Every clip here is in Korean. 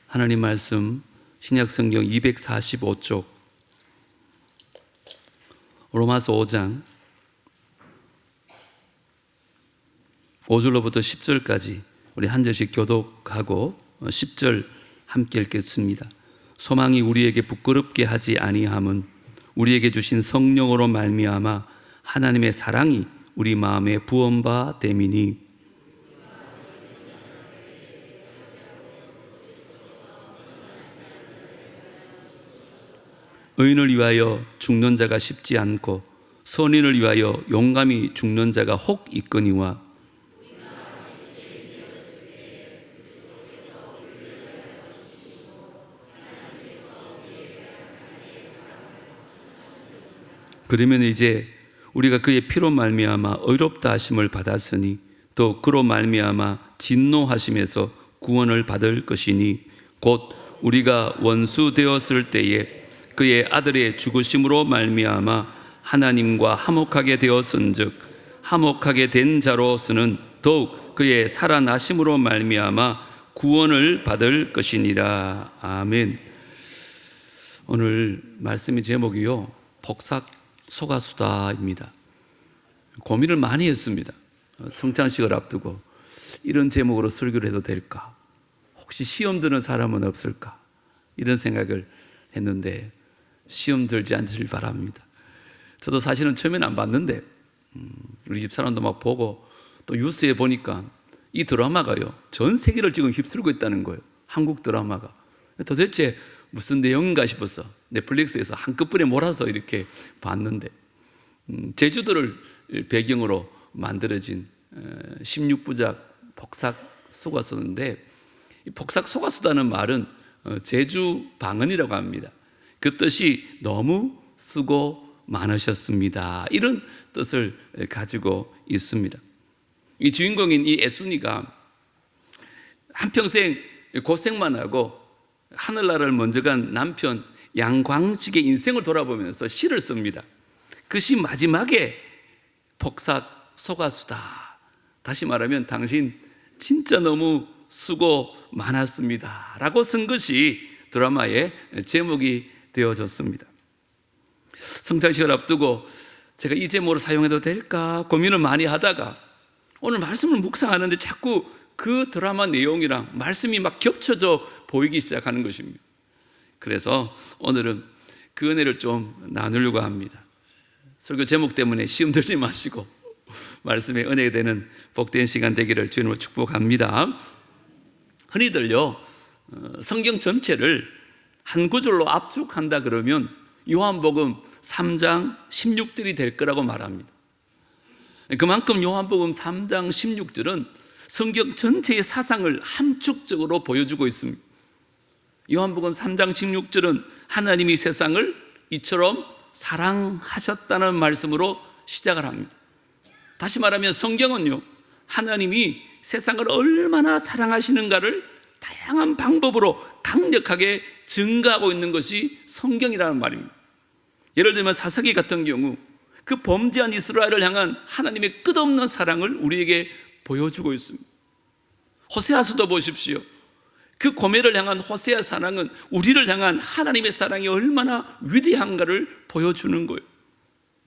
하나님 말씀 신약성경 245쪽 로마서 5장 5절로부터 10절까지 우리 한 절씩 교독하고 10절 함께 읽겠습니다. 소망이 우리에게 부끄럽게 하지 아니함은 우리에게 주신 성령으로 말미암아 하나님의 사랑이 우리 마음에 부음바 됨이니 의인을 위하여 죽는 자가 쉽지 않고 선인을 위하여 용감히 죽는 자가 혹 있거니와 그러면 이제 우리가 그의 피로 말미암아 의롭다 하심을 받았으니 또 그로 말미암아 진노하심에서 구원을 받을 것이니 곧 우리가 원수 되었을 때에 그의 아들의 죽으심으로 말미암아 하나님과 화목하게 되었은즉 화목하게 된 자로서는 더욱 그의 살아나심으로 말미암아 구원을 받을 것이니라. 아멘. 오늘 말씀의 제목이요, 복삭 소가수다입니다. 고민을 많이 했습니다. 성찬식을 앞두고 이런 제목으로 설교를 해도 될까? 혹시 시험 드는 사람은 없을까? 이런 생각을 했는데 시험 들지 않으시길 바랍니다. 저도 사실은 처음에는 안 봤는데 우리 집 사람도 막 보고 또 뉴스에 보니까 이 드라마가요 전 세계를 지금 휩쓸고 있다는 거예요. 한국 드라마가 도대체 무슨 내용인가 싶어서 넷플릭스에서 한꺼번에 몰아서 이렇게 봤는데 제주도를 배경으로 만들어진 16부작 복삭 소가수인데 이 복삭 소가수다는 말은 제주 방언이라고 합니다. 그 뜻이 너무 수고 많으셨습니다. 이런 뜻을 가지고 있습니다. 이 주인공인 이 애순이가 한평생 고생만 하고 하늘나라를 먼저 간 남편 양광식의 인생을 돌아보면서 시를 씁니다. 그 시 마지막에 복삭 소가수다. 다시 말하면 당신 진짜 너무 수고 많았습니다. 라고 쓴 것이 드라마의 제목이 되어졌습니다. 성찬식을 앞두고 제가 이 제목으로 사용해도 될까 고민을 많이 하다가 오늘 말씀을 묵상하는데 자꾸 그 드라마 내용이랑 말씀이 막 겹쳐져 보이기 시작하는 것입니다. 그래서 오늘은 그 은혜를 좀 나누려고 합니다. 설교 제목 때문에 시험 들지 마시고 말씀의 은혜가 되는 복된 시간 되기를 주님으로 축복합니다. 흔히들요 성경 전체를 한 구절로 압축한다 그러면 요한복음 3장 16절이 될 거라고 말합니다. 그만큼 요한복음 3장 16절은 성경 전체의 사상을 함축적으로 보여주고 있습니다. 요한복음 3장 16절은 하나님이 세상을 이처럼 사랑하셨다는 말씀으로 시작을 합니다. 다시 말하면 성경은요 하나님이 세상을 얼마나 사랑하시는가를 다양한 방법으로 강력하게 증가하고 있는 것이 성경이라는 말입니다. 예를 들면 사사기 같은 경우 그 범죄한 이스라엘을 향한 하나님의 끝없는 사랑을 우리에게 보여주고 있습니다. 호세아서도 보십시오. 그 고멜을 향한 호세아 사랑은 우리를 향한 하나님의 사랑이 얼마나 위대한가를 보여주는 거예요.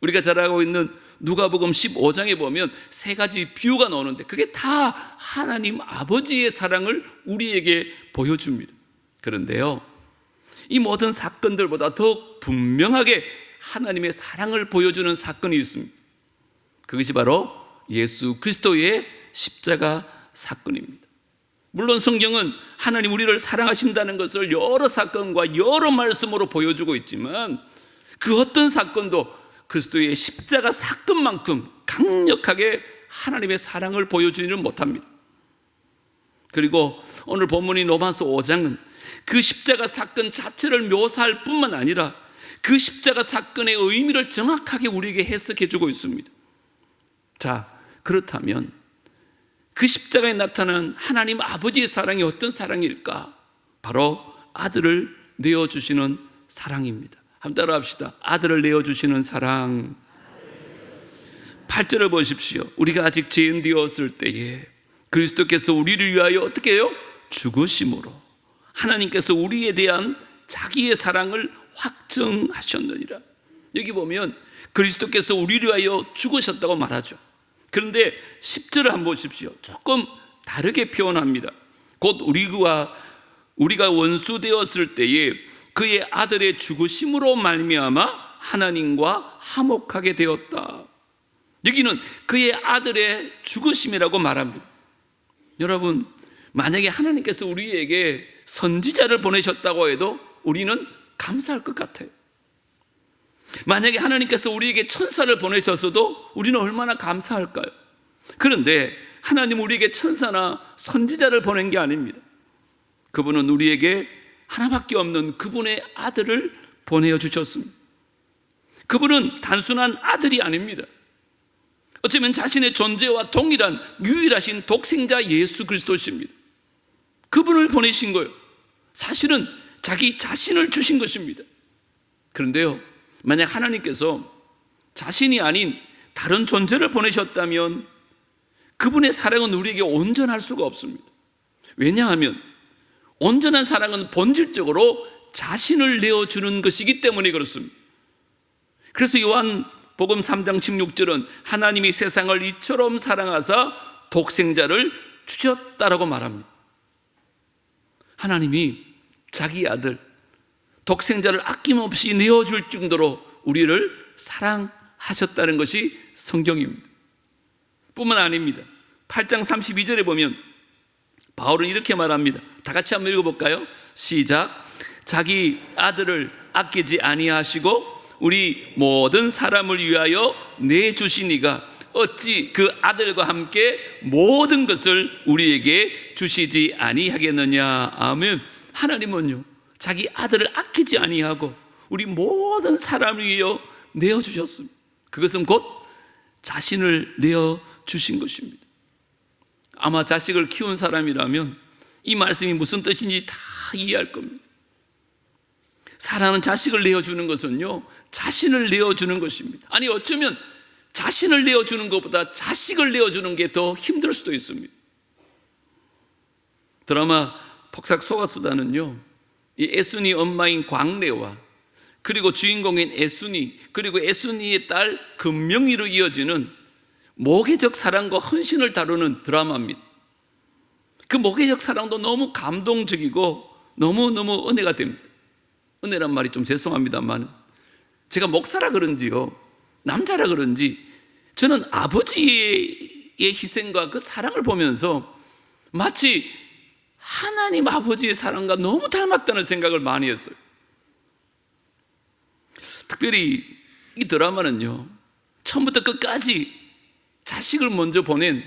우리가 잘 알고 있는 누가복음 15장에 보면 세 가지 비유가 나오는데 그게 다 하나님 아버지의 사랑을 우리에게 보여줍니다. 그런데요 이 모든 사건들보다 더 분명하게 하나님의 사랑을 보여주는 사건이 있습니다. 그것이 바로 예수 그리스도의 십자가 사건입니다. 물론 성경은 하나님 우리를 사랑하신다는 것을 여러 사건과 여러 말씀으로 보여주고 있지만 그 어떤 사건도 그리스도의 십자가 사건만큼 강력하게 하나님의 사랑을 보여주지는 못합니다. 그리고 오늘 본문인 로마서 5장은 그 십자가 사건 자체를 묘사할 뿐만 아니라 그 십자가 사건의 의미를 정확하게 우리에게 해석해 주고 있습니다. 자, 그렇다면 그 십자가에 나타난 하나님 아버지의 사랑이 어떤 사랑일까? 바로 아들을 내어주시는 사랑입니다. 한번 따라 합시다. 아들을 내어주시는 사랑. 8절을 보십시오. 우리가 아직 죄인 되었을 때에 그리스도께서 우리를 위하여 어떻게 해요? 죽으심으로 하나님께서 우리에 대한 자기의 사랑을 확증하셨느니라. 여기 보면 그리스도께서 우리를 위하여 죽으셨다고 말하죠. 그런데 10절을 한번 보십시오. 조금 다르게 표현합니다. 곧 우리가 원수 되었을 때에 그의 아들의 죽으심으로 말미암아 하나님과 화목하게 되었다. 여기는 그의 아들의 죽으심이라고 말합니다. 여러분, 만약에 하나님께서 우리에게 선지자를 보내셨다고 해도 우리는 감사할 것 같아요. 만약에 하나님께서 우리에게 천사를 보내셨어도 우리는 얼마나 감사할까요? 그런데 하나님 우리에게 천사나 선지자를 보낸 게 아닙니다. 그분은 우리에게 하나밖에 없는 그분의 아들을 보내주셨습니다. 그분은 단순한 아들이 아닙니다. 어쩌면 자신의 존재와 동일한 유일하신 독생자 예수 그리스도십니다. 그분을 보내신 거예요. 사실은 자기 자신을 주신 것입니다. 그런데요, 만약 하나님께서 자신이 아닌 다른 존재를 보내셨다면 그분의 사랑은 우리에게 온전할 수가 없습니다. 왜냐하면 온전한 사랑은 본질적으로 자신을 내어주는 것이기 때문에 그렇습니다. 그래서 요한복음 3장 16절은 하나님이 세상을 이처럼 사랑하사 독생자를 주셨다라고 말합니다. 하나님이 자기 아들 독생자를 아낌없이 내어줄 정도로 우리를 사랑하셨다는 것이 성경입니다. 뿐만 아닙니다. 8장 32절에 보면 바울은 이렇게 말합니다. 다 같이 한번 읽어볼까요? 시작. 자기 아들을 아끼지 아니하시고 우리 모든 사람을 위하여 내주시니가 어찌 그 아들과 함께 모든 것을 우리에게 주시지 아니하겠느냐. 아멘. 하나님은요, 자기 아들을 아끼지 아니하고 우리 모든 사람을 위하여 내어주셨습니다. 그것은 곧 자신을 내어주신 것입니다. 아마 자식을 키운 사람이라면 이 말씀이 무슨 뜻인지 다 이해할 겁니다. 사랑하는 자식을 내어주는 것은요, 자신을 내어주는 것입니다. 아니, 어쩌면 자신을 내어주는 것보다 자식을 내어주는 게 더 힘들 수도 있습니다. 드라마 폭삭 속았수다는요, 이 애순이 엄마인 광래와 그리고 주인공인 애순이 그리고 애순이의 딸 금명이로 이어지는 모계적 사랑과 헌신을 다루는 드라마입니다. 그 모계적 사랑도 너무 감동적이고 너무너무 은혜가 됩니다. 은혜란 말이 좀 죄송합니다만 제가 목사라 그런지요, 남자라 그런지 저는 아버지의 희생과 그 사랑을 보면서 마치 하나님 아버지의 사랑과 너무 닮았다는 생각을 많이 했어요. 특별히 이 드라마는요, 처음부터 끝까지 자식을 먼저 보낸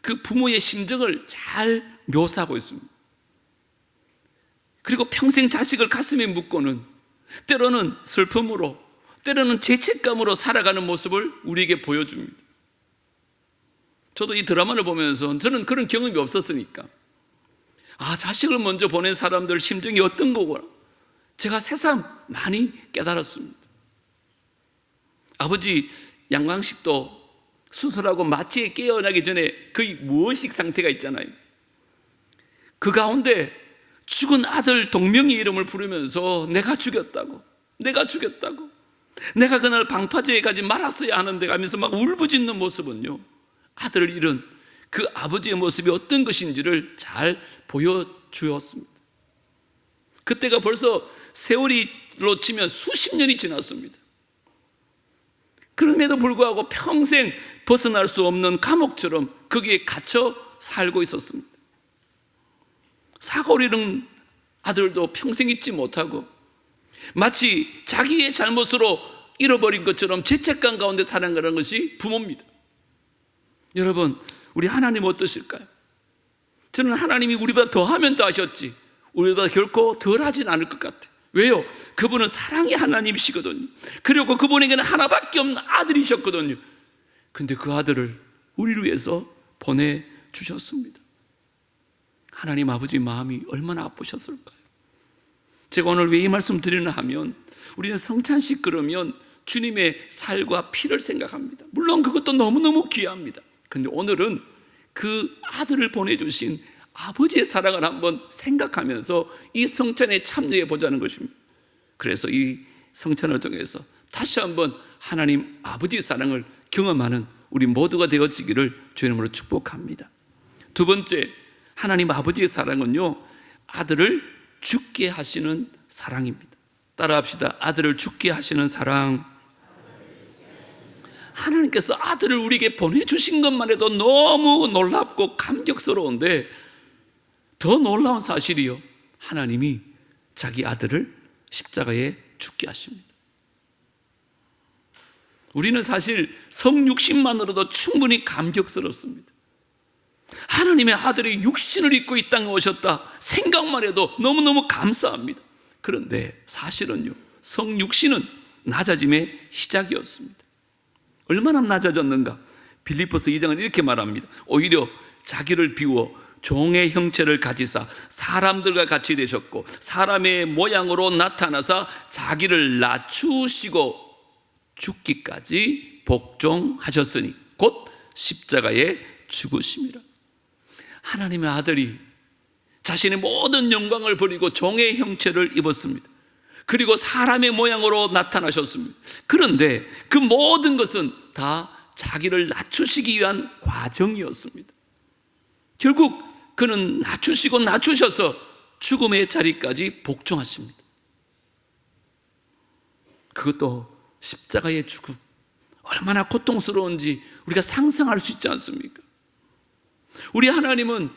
그 부모의 심정을 잘 묘사하고 있습니다. 그리고 평생 자식을 가슴에 묻고는 때로는 슬픔으로 때로는 죄책감으로 살아가는 모습을 우리에게 보여줍니다. 저도 이 드라마를 보면서 저는 그런 경험이 없었으니까 자식을 먼저 보낸 사람들 심정이 어떤 거구나 제가 새삼 많이 깨달았습니다. 아버지 양광식도 수술하고 마취에 깨어나기 전에 거의 무의식 상태가 있잖아요. 그 가운데 죽은 아들 동명의 이름을 부르면서 내가 죽였다고 내가 그날 방파제에 가지 말았어야 하는데 하면서 막 울부짖는 모습은요, 아들을 잃은 그 아버지의 모습이 어떤 것인지를 잘 보여주었습니다. 그때가 벌써 세월이로 치면 수십 년이 지났습니다. 그럼에도 불구하고 평생 벗어날 수 없는 감옥처럼 거기에 갇혀 살고 있었습니다. 사고를 잃은 아들도 평생 잊지 못하고 마치 자기의 잘못으로 잃어버린 것처럼 죄책감 가운데 살아가는 것이 부모입니다. 여러분, 우리 하나님 어떠실까요? 저는 하나님이 우리보다 더하면 더하셨지 우리보다 결코 덜하진 않을 것 같아요. 왜요? 그분은 사랑의 하나님이시거든요. 그리고 그분에게는 하나밖에 없는 아들이셨거든요. 근데 그 아들을 우리를 위해서 보내주셨습니다. 하나님 아버지 마음이 얼마나 아프셨을까요? 제가 오늘 왜 이 말씀 드리나 하면 우리는 성찬식 그러면 주님의 살과 피를 생각합니다. 물론 그것도 너무너무 귀합니다. 그런데 오늘은 그 아들을 보내주신 아버지의 사랑을 한번 생각하면서 이 성찬에 참여해 보자는 것입니다. 그래서 이 성찬을 통해서 다시 한번 하나님 아버지의 사랑을 경험하는 우리 모두가 되어지기를 주의 이름으로 축복합니다. 두 번째, 하나님 아버지의 사랑은요, 아들을 죽게 하시는 사랑입니다. 따라합시다. 아들을 죽게 하시는 사랑. 하나님께서 아들을 우리에게 보내주신 것만 해도 너무 놀랍고 감격스러운데, 더 놀라운 사실이요, 하나님이 자기 아들을 십자가에 죽게 하십니다. 우리는 사실 성육신만으로도 충분히 감격스럽습니다. 하나님의 아들이 육신을 입고 이 땅에 오셨다 생각만 해도 너무너무 감사합니다. 그런데 사실은요, 성육신은 낮아짐의 시작이었습니다. 얼마나 낮아졌는가? 빌립보서 2장은 이렇게 말합니다. 오히려 자기를 비워 종의 형체를 가지사 사람들과 같이 되셨고 사람의 모양으로 나타나사 자기를 낮추시고 죽기까지 복종하셨으니 곧 십자가에 죽으심이라. 하나님의 아들이 자신의 모든 영광을 버리고 종의 형체를 입었습니다. 그리고 사람의 모양으로 나타나셨습니다. 그런데 그 모든 것은 다 자기를 낮추시기 위한 과정이었습니다. 결국 그는 낮추시고 낮추셔서 죽음의 자리까지 복종하십니다. 그것도 십자가의 죽음, 얼마나 고통스러운지 우리가 상상할 수 있지 않습니까? 우리 하나님은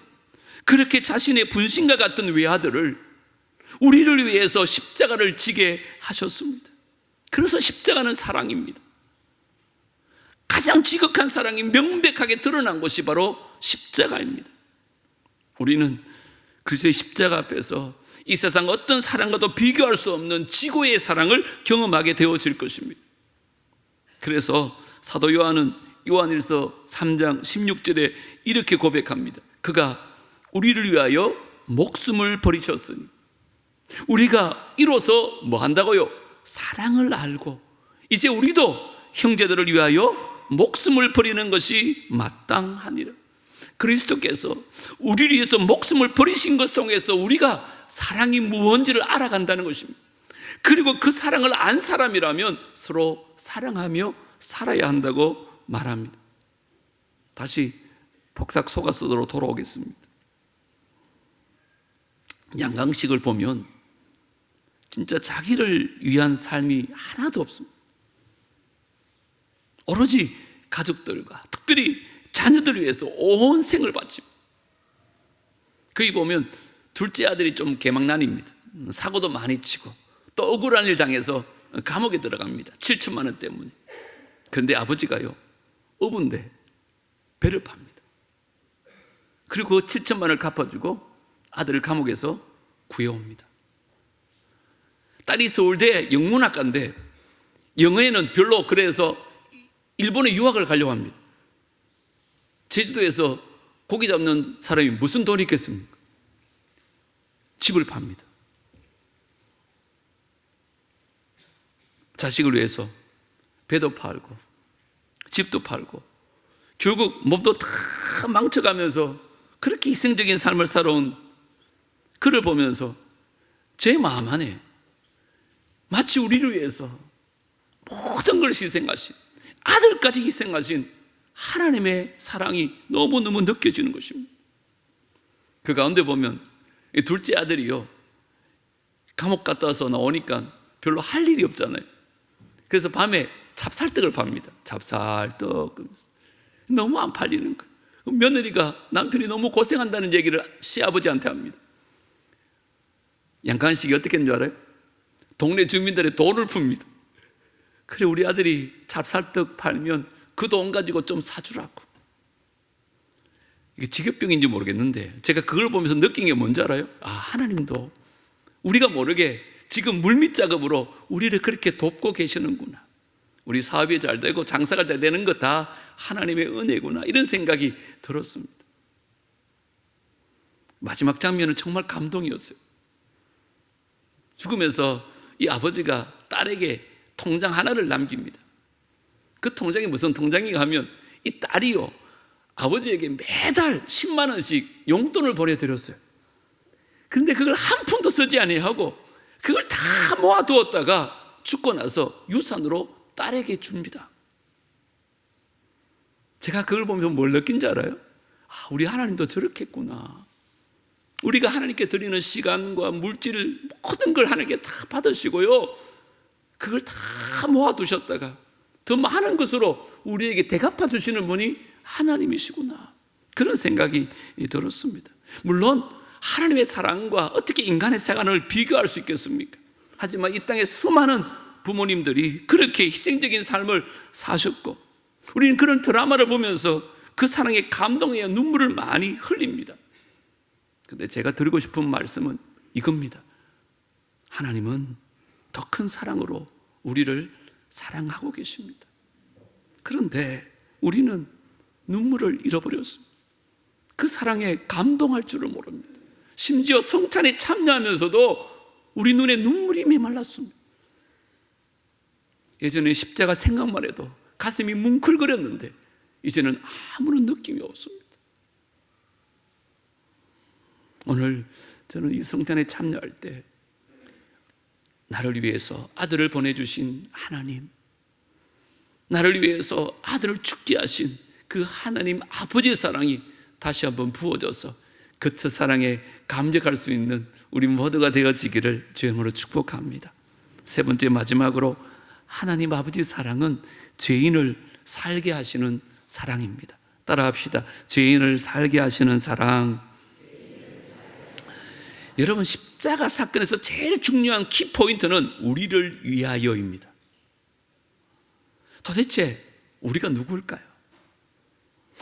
그렇게 자신의 분신과 같은 외아들을 우리를 위해서 십자가를 지게 하셨습니다. 그래서 십자가는 사랑입니다. 가장 지극한 사랑이 명백하게 드러난 것이 바로 십자가입니다. 우리는 그리스도의 십자가 앞에서 이 세상 어떤 사랑과도 비교할 수 없는 지고의 사랑을 경험하게 되어질 것입니다. 그래서 사도 요한은 요한일서 3장 16절에 이렇게 고백합니다. 그가 우리를 위하여 목숨을 버리셨으니 우리가 이로써 뭐 한다고요? 사랑을 알고 이제 우리도 형제들을 위하여 목숨을 버리는 것이 마땅하니라. 그리스도께서 우리를 위해서 목숨을 버리신 것을 통해서 우리가 사랑이 무언지를 알아간다는 것입니다. 그리고 그 사랑을 안 사람이라면 서로 사랑하며 살아야 한다고 말합니다. 다시 복삭 소가수도로 돌아오겠습니다. 양강식을 보면 진짜 자기를 위한 삶이 하나도 없습니다. 오로지 가족들과 특별히 자녀들을 위해서 온 생을 바칩니다. 거기 보면 둘째 아들이 좀 개망난입니다. 사고도 많이 치고 또 억울한 일 당해서 감옥에 들어갑니다. 7천만 원 때문에. 그런데 아버지가요, 어부인데 배를 팝니다. 그리고 그 7천만 원을 갚아주고 아들을 감옥에서 구해옵니다. 딸이 서울대 영문학과인데 영어에는 별로, 그래서 일본에 유학을 가려고 합니다. 제주도에서 고기 잡는 사람이 무슨 돈이 있겠습니까? 집을 팝니다. 자식을 위해서 배도 팔고 집도 팔고 결국 몸도 다 망쳐가면서 그렇게 희생적인 삶을 살아온 그를 보면서 제 마음 안에 마치 우리를 위해서 모든 걸 희생하신, 아들까지 희생하신 하나님의 사랑이 너무너무 느껴지는 것입니다. 그 가운데 보면 이 둘째 아들이요, 감옥 갔다 와서 나오니까 별로 할 일이 없잖아요. 그래서 밤에 찹쌀떡을 팝니다. 찹쌀떡. 너무 안 팔리는 거예요. 며느리가 남편이 너무 고생한다는 얘기를 시아버지한테 합니다. 양간식이 어떻게 했는 줄 알아요? 동네 주민들의 돈을 풉니다. 그래, 우리 아들이 찹쌀떡 팔면 그 돈 가지고 좀 사주라고. 이게 직업병인지 모르겠는데 제가 그걸 보면서 느낀 게 뭔지 알아요? 아, 하나님도 우리가 모르게 지금 물밑 작업으로 우리를 그렇게 돕고 계시는구나. 우리 사업이 잘 되고 장사가 잘 되는 거 다 하나님의 은혜구나, 이런 생각이 들었습니다. 마지막 장면은 정말 감동이었어요. 죽으면서 이 아버지가 딸에게 통장 하나를 남깁니다. 그 통장이 무슨 통장인가 하면 이 딸이요, 아버지에게 매달 10만 원씩 용돈을 보내드렸어요. 그런데 그걸 한 푼도 쓰지 아니하고 그걸 다 모아두었다가 죽고 나서 유산으로 딸에게 줍니다. 제가 그걸 보면서 뭘 느낀지 알아요? 우리 하나님도 저렇게 했구나. 우리가 하나님께 드리는 시간과 물질 모든 걸 하나님께 다 받으시고요, 그걸 다 모아두셨다가 더 많은 것으로 우리에게 대갚아 주시는 분이 하나님이시구나, 그런 생각이 들었습니다. 물론 하나님의 사랑과 어떻게 인간의 사랑을 비교할 수 있겠습니까? 하지만 이 땅에 수많은 부모님들이 그렇게 희생적인 삶을 사셨고, 우리는 그런 드라마를 보면서 그 사랑에 감동에 눈물을 많이 흘립니다. 그런데 제가 드리고 싶은 말씀은 이겁니다. 하나님은 더 큰 사랑으로 우리를 사랑하고 계십니다. 그런데 우리는 눈물을 잃어버렸습니다. 그 사랑에 감동할 줄을 모릅니다. 심지어 성찬에 참여하면서도 우리 눈에 눈물이 메말랐습니다. 예전에 십자가 생각만 해도 가슴이 뭉클거렸는데 이제는 아무런 느낌이 없습니다. 오늘 저는 이 성찬에 참여할 때 나를 위해서 아들을 보내주신 하나님, 나를 위해서 아들을 죽게 하신 그 하나님 아버지의 사랑이 다시 한번 부어져서 그 첫 사랑에 감격할 수 있는 우리 모두가 되어지기를 주님으로 축복합니다. 세 번째, 마지막으로 하나님 아버지 사랑은 죄인을 살게 하시는 사랑입니다. 따라합시다. 죄인을 살게 하시는 사랑. 여러분, 십자가 사건에서 제일 중요한 키포인트는 우리를 위하여입니다. 도대체 우리가 누구일까요?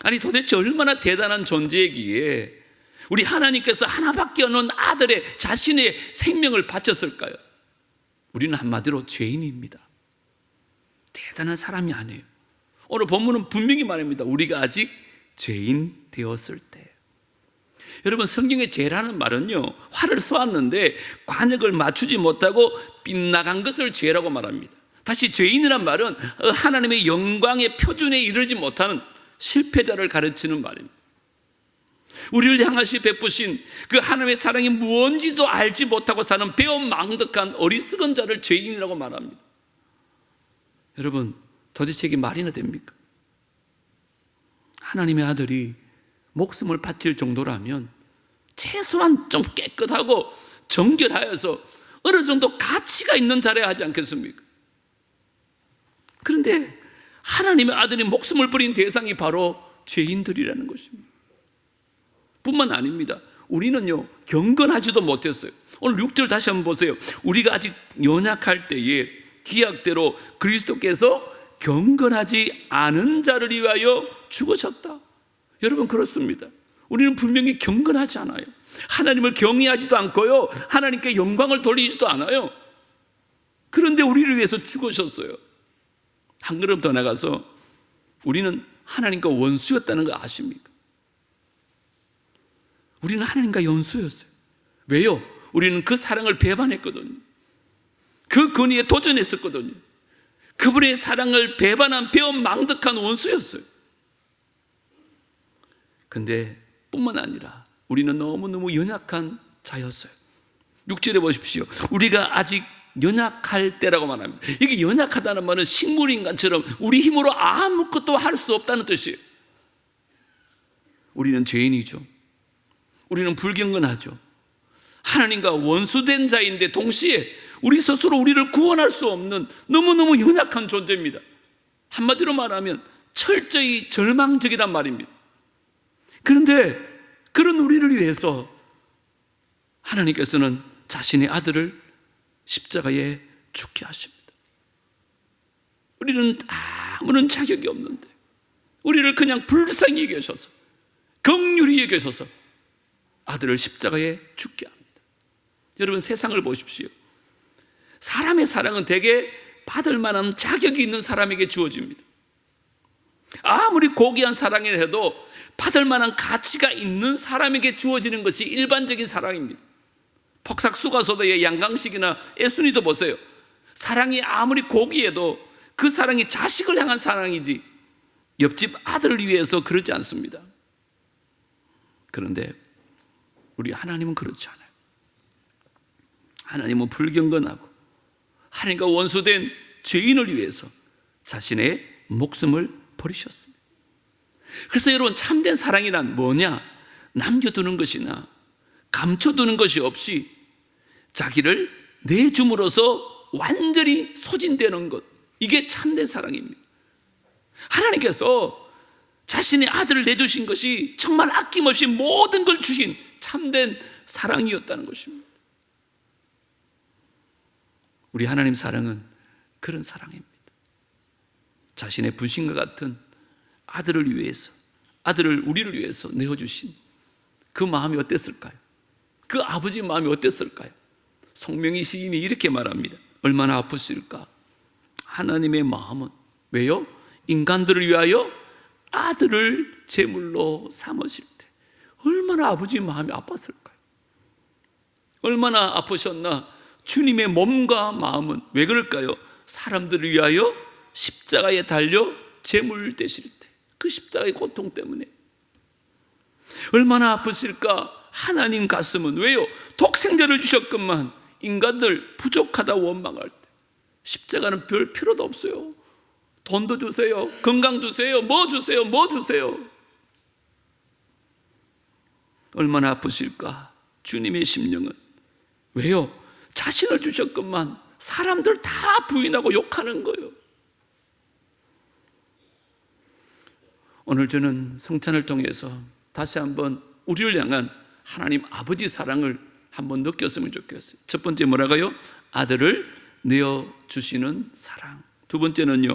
아니, 도대체 얼마나 대단한 존재이기에 우리 하나님께서 하나밖에 없는 아들의 자신의 생명을 바쳤을까요? 우리는 한마디로 죄인입니다. 대단한 사람이 아니에요. 오늘 본문은 분명히 말합니다. 우리가 아직 죄인 되었을 때. 여러분, 성경의 죄라는 말은요, 활을 쏘았는데 관역을 맞추지 못하고 빗나간 것을 죄라고 말합니다. 다시 죄인이란 말은 하나님의 영광의 표준에 이르지 못하는 실패자를 가르치는 말입니다. 우리를 향하시 베푸신 그 하나님의 사랑이 무언지도 알지 못하고 사는 배은망덕한 어리석은 자를 죄인이라고 말합니다. 여러분, 도대체 이게 말이나 됩니까? 하나님의 아들이 목숨을 바칠 정도라면 최소한 좀 깨끗하고 정결하여서 어느 정도 가치가 있는 자라야 하지 않겠습니까? 그런데 하나님의 아들이 목숨을 버린 대상이 바로 죄인들이라는 것입니다. 뿐만 아닙니다. 우리는요, 경건하지도 못했어요. 오늘 6절 다시 한번 보세요. 우리가 아직 연약할 때에 기약대로 그리스도께서 경건하지 않은 자를 위하여 죽으셨다. 여러분, 그렇습니다. 우리는 분명히 경건하지 않아요. 하나님을 경외하지도 않고요, 하나님께 영광을 돌리지도 않아요. 그런데 우리를 위해서 죽으셨어요. 한 걸음 더 나가서 우리는 하나님과 원수였다는 거 아십니까? 우리는 하나님과 원수였어요. 왜요? 우리는 그 사랑을 배반했거든요. 그 권위에 도전했었거든요. 그분의 사랑을 배반한 배은망덕한 원수였어요. 근데 뿐만 아니라 우리는 너무너무 연약한 자였어요. 6절에 보십시오. 우리가 아직 연약할 때라고 말합니다. 이게 연약하다는 말은 식물인간처럼 우리 힘으로 아무것도 할 수 없다는 뜻이에요. 우리는 죄인이죠. 우리는 불경건하죠. 하나님과 원수된 자인데 동시에 우리 스스로 우리를 구원할 수 없는 너무너무 연약한 존재입니다. 한마디로 말하면 철저히 절망적이란 말입니다. 그런데 그런 우리를 위해서 하나님께서는 자신의 아들을 십자가에 죽게 하십니다. 우리는 아무런 자격이 없는데 우리를 그냥 불쌍히 여기셔서 긍휼히 여기셔서 아들을 십자가에 죽게 합니다. 여러분, 세상을 보십시오. 사람의 사랑은 대개 받을 만한 자격이 있는 사람에게 주어집니다. 아무리 고귀한 사랑이 해도 받을 만한 가치가 있는 사람에게 주어지는 것이 일반적인 사랑입니다. 폭삭수가소도의 양강식이나 애순이도 보세요. 사랑이 아무리 고귀해도 그 사랑이 자식을 향한 사랑이지 옆집 아들을 위해서 그러지 않습니다. 그런데 우리 하나님은 그렇지 않아요. 하나님은 불경건하고 하나님과 원수된 죄인을 위해서 자신의 목숨을 버리셨습니다. 그래서 여러분, 참된 사랑이란 뭐냐? 남겨두는 것이나 감춰두는 것이 없이 자기를 내줌으로써 완전히 소진되는 것, 이게 참된 사랑입니다. 하나님께서 자신의 아들을 내주신 것이 정말 아낌없이 모든 걸 주신 참된 사랑이었다는 것입니다. 우리 하나님 사랑은 그런 사랑입니다. 자신의 분신과 같은 아들을 위해서, 아들을 우리를 위해서 내어주신 그 마음이 어땠을까요? 그 아버지 마음이 어땠을까요? 송명희 시인이 이렇게 말합니다. 얼마나 아프실까? 하나님의 마음은 왜요? 인간들을 위하여 아들을 제물로 삼으실 때 얼마나 아버지 마음이 아팠을까요? 얼마나 아프셨나? 주님의 몸과 마음은 왜 그럴까요? 사람들을 위하여 십자가에 달려 제물 되실 때, 그 십자가의 고통 때문에 얼마나 아프실까? 하나님 가슴은 왜요? 독생자를 주셨건만 인간들 부족하다 원망할 때 십자가는 별 필요도 없어요. 돈도 주세요, 건강 주세요, 뭐 주세요, 뭐 주세요. 얼마나 아프실까? 주님의 심령은 왜요? 자신을 주셨건만 사람들 다 부인하고 욕하는 거예요. 오늘 저는 성찬을 통해서 다시 한번 우리를 향한 하나님 아버지 사랑을 한번 느꼈으면 좋겠어요. 첫 번째 뭐라고요? 아들을 내어주시는 사랑. 두 번째는요,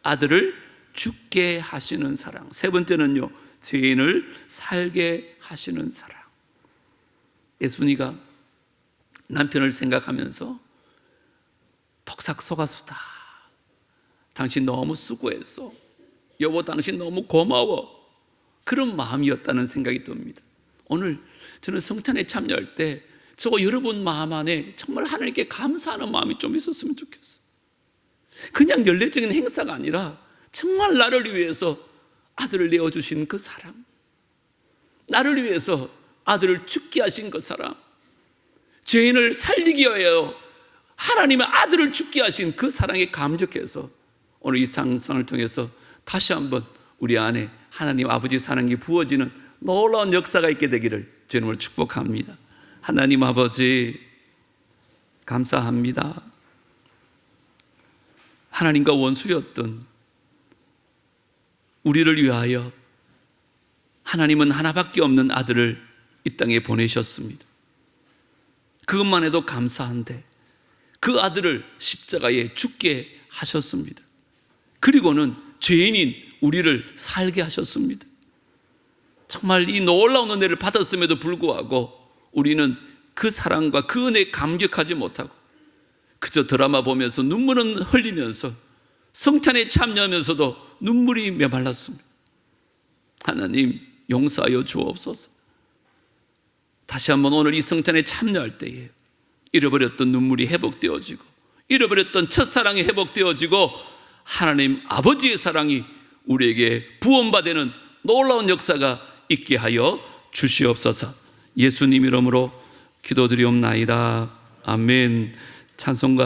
아들을 죽게 하시는 사랑. 세 번째는요, 죄인을 살게 하시는 사랑. 예순이가 남편을 생각하면서 톡삭 속았수다. 당신 너무 수고했어. 여보, 당신 너무 고마워. 그런 마음이었다는 생각이 듭니다. 오늘 저는 성찬에 참여할 때 여러분 마음 안에 정말 하나님께 감사하는 마음이 좀 있었으면 좋겠어요. 그냥 연례적인 행사가 아니라 정말 나를 위해서 아들을 내어주신 그 사랑, 나를 위해서 아들을 죽게 하신 그 사랑, 죄인을 살리기 위하여 하나님의 아들을 죽게 하신 그 사랑에 감격해서 오늘 이 상상을 통해서 다시 한번 우리 안에 하나님 아버지 사랑이 부어지는 놀라운 역사가 있게 되기를 주님을 축복합니다. 하나님 아버지 감사합니다. 하나님과 원수였던 우리를 위하여 하나님은 하나밖에 없는 아들을 이 땅에 보내셨습니다. 그것만 해도 감사한데 그 아들을 십자가에 죽게 하셨습니다. 그리고는 죄인인 우리를 살게 하셨습니다. 정말 이 놀라운 은혜를 받았음에도 불구하고 우리는 그 사랑과 그 은혜에 감격하지 못하고 그저 드라마 보면서 눈물은 흘리면서 성찬에 참여하면서도 눈물이 메말랐습니다. 하나님 용서하여 주옵소서. 다시 한번 오늘 이 성찬에 참여할 때에 잃어버렸던 눈물이 회복되어지고 잃어버렸던 첫사랑이 회복되어지고 하나님 아버지의 사랑이 우리에게 부원받는 놀라운 역사가 있게 하여 주시옵소서. 예수님 이름으로 기도드리옵나이다. 아멘. 찬송가